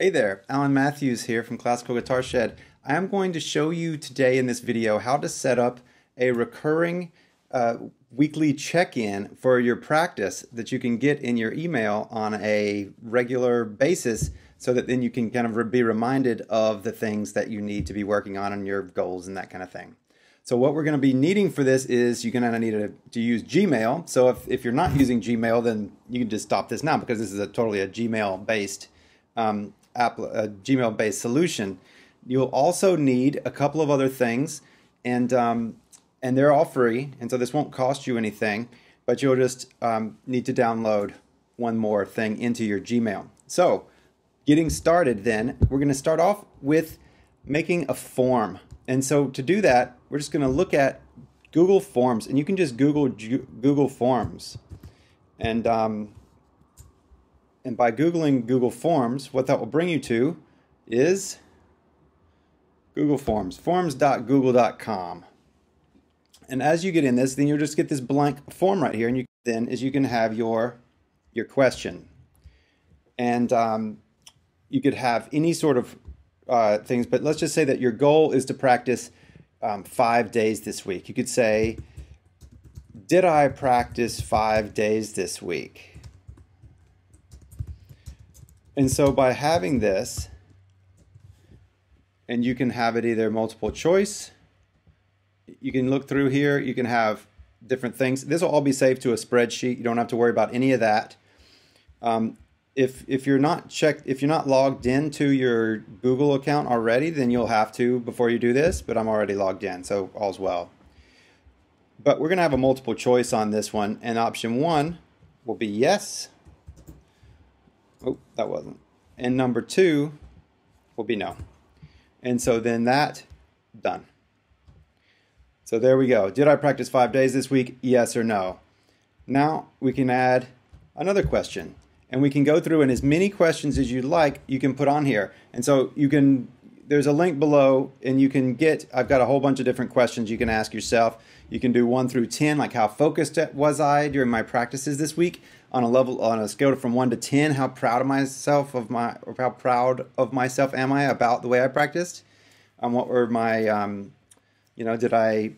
Hey there, Alan Mathews here from Classical Guitar Shed. I am going to show you today in this video how to set up a recurring weekly check-in for your practice that you can get in your email on a regular basis so that then you can kind of be reminded of the things that you need to be working on and your goals and that kind of thing. So what we're going to be needing for this is you're going to need to use Gmail. So if you're not using Gmail, then you can just stop this now because this is totally a Gmail-based a Gmail-based solution. You'll also need a couple of other things, and they're all free, and so this won't cost you anything, but you'll just need to download one more thing into your Gmail. So getting started then, we're going to start off with making a form. And so to do that, we're just going to look at Google Forms, and you can just Google Google Forms. And by Googling Google Forms, what that will bring you to is Google Forms, forms.google.com. And as you get in this, then you'll just get this blank form right here, and you can have your question. And you could have any sort of things, but let's just say that your goal is to practice 5 days this week. You could say, did I practice 5 days this week? And so by having this, and you can have it either multiple choice, you can look through here, you can have different things. This will all be saved to a spreadsheet. You don't have to worry about any of that. If you're not logged into your Google account already, then you'll have to before you do this, but I'm already logged in, so all's well. But we're going to have a multiple choice on this one, and option 1 will be yes. Oh, that wasn't. And number 2 will be no. And so then that, done. So there we go. Did I practice 5 days this week? Yes or no. Now we can add another question. And we can go through, and as many questions as you'd like, you can put on here. And so you can, there's a link below, and you can get, I've got a whole bunch of different questions you can ask yourself. You can do 1 through 10, like how focused was I during my practices this week? On a scale from 1 to 10, how proud of myself am I about the way I practiced? What were my, did I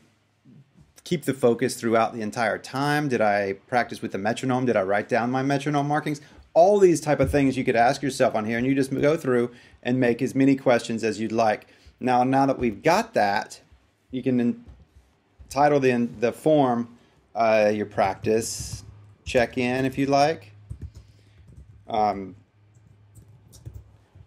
keep the focus throughout the entire time? Did I practice with the metronome? Did I write down my metronome markings? All these type of things you could ask yourself on here, and you just go through and make as many questions as you'd like. Now that we've got that, you can title the form your practice check-in if you'd like. They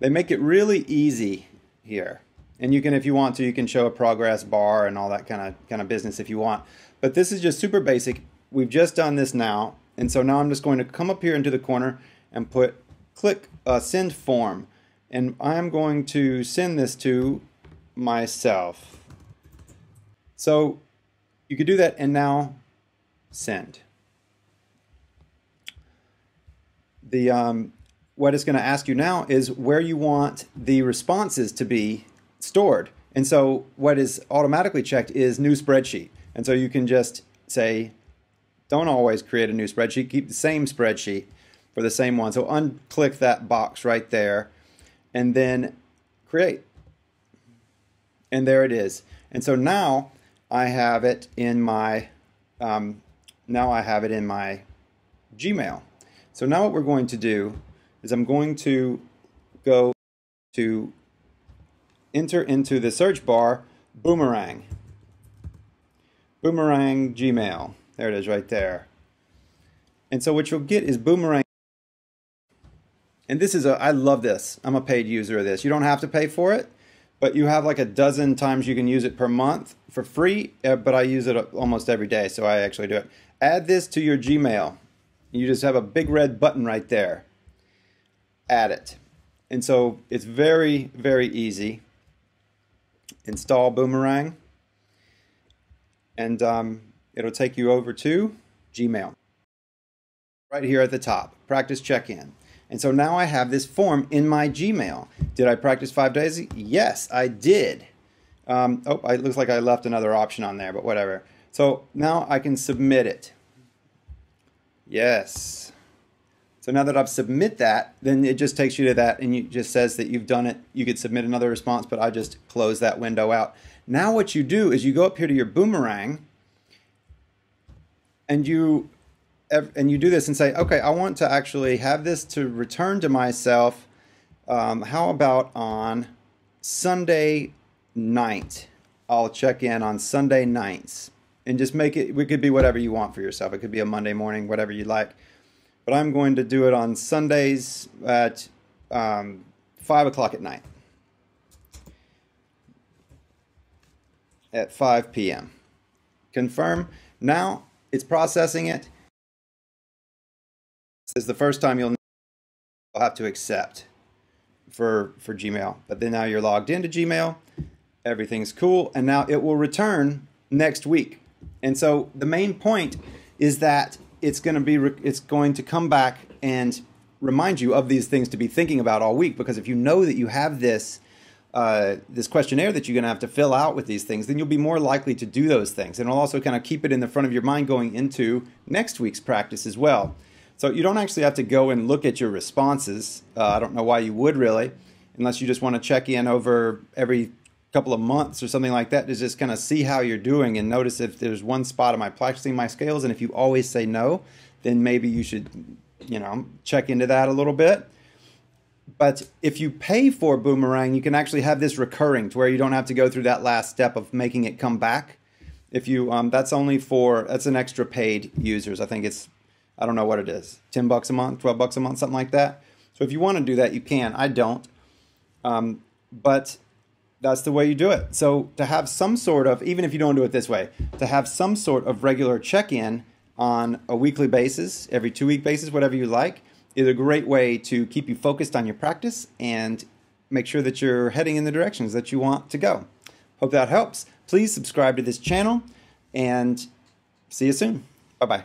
make it really easy here, and you can, if you want to, you can show a progress bar and all that kind of business if you want. But this is just super basic. We've just done this now, and so now I'm just going to come up here into the corner and click send form, and I'm going to send this to myself. So you could do that, and now send. What it's going to ask you now is where you want the responses to be stored. And so what is automatically checked is new spreadsheet. And so you can just say, don't always create a new spreadsheet, keep the same spreadsheet for the same one. So unclick that box right there and then create. And there it is. And so now I have it in my Gmail. So now what we're going to do is I'm going to go to enter into the search bar Boomerang. Boomerang Gmail. There it is right there. And so what you'll get is Boomerang. And this is I love this. I'm a paid user of this. You don't have to pay for it, but you have like a dozen times you can use it per month for free, but I use it almost every day, so I actually do it. Add this to your Gmail. You just have a big red button right there. Add it. And so it's very, very easy. Install Boomerang. And it'll take you over to Gmail. Right here at the top, practice check-in. And so now I have this form in my Gmail. Did I practice 5 days? Yes, I did. It looks like I left another option on there, but whatever. So now I can submit it. Yes. So now that I've submit that, then it just takes you to that and it just says that you've done it. You could submit another response, but I just close that window out. Now what you do is you go up here to your Boomerang and you do this and say, okay, I want to actually have this to return to myself. How about on Sunday night? I'll check in on Sunday nights and just make it, it could be whatever you want for yourself. It could be a Monday morning, whatever you like. But I'm going to do it on Sundays at 5 o'clock at night. At 5 p.m. Confirm. Now it's processing it. This is the first time you'll have to accept for Gmail. But then now you're logged into Gmail. Everything's cool. And now it will return next week. And so the main point is that it's going to come back and remind you of these things to be thinking about all week. Because if you know that you have this this questionnaire that you're going to have to fill out with these things, then you'll be more likely to do those things. And it'll also kind of keep it in the front of your mind going into next week's practice as well. So you don't actually have to go and look at your responses. I don't know why you would really, unless you just want to check in over every couple of months or something like that to just kind of see how you're doing and notice if there's one spot am I practicing my scales. And if you always say no, then maybe you should, you know, check into that a little bit. But if you pay for Boomerang, you can actually have this recurring to where you don't have to go through that last step of making it come back. If you, that's an extra paid users. I think it's, I don't know what it is, 10 bucks a month, 12 bucks a month, something like that. So if you want to do that, you can. I don't. But that's the way you do it. So to have some sort of, even if you don't do it this way, to have some sort of regular check-in on a weekly basis, every 2-week basis, whatever you like, is a great way to keep you focused on your practice and make sure that you're heading in the directions that you want to go. Hope that helps. Please subscribe to this channel and see you soon. Bye-bye.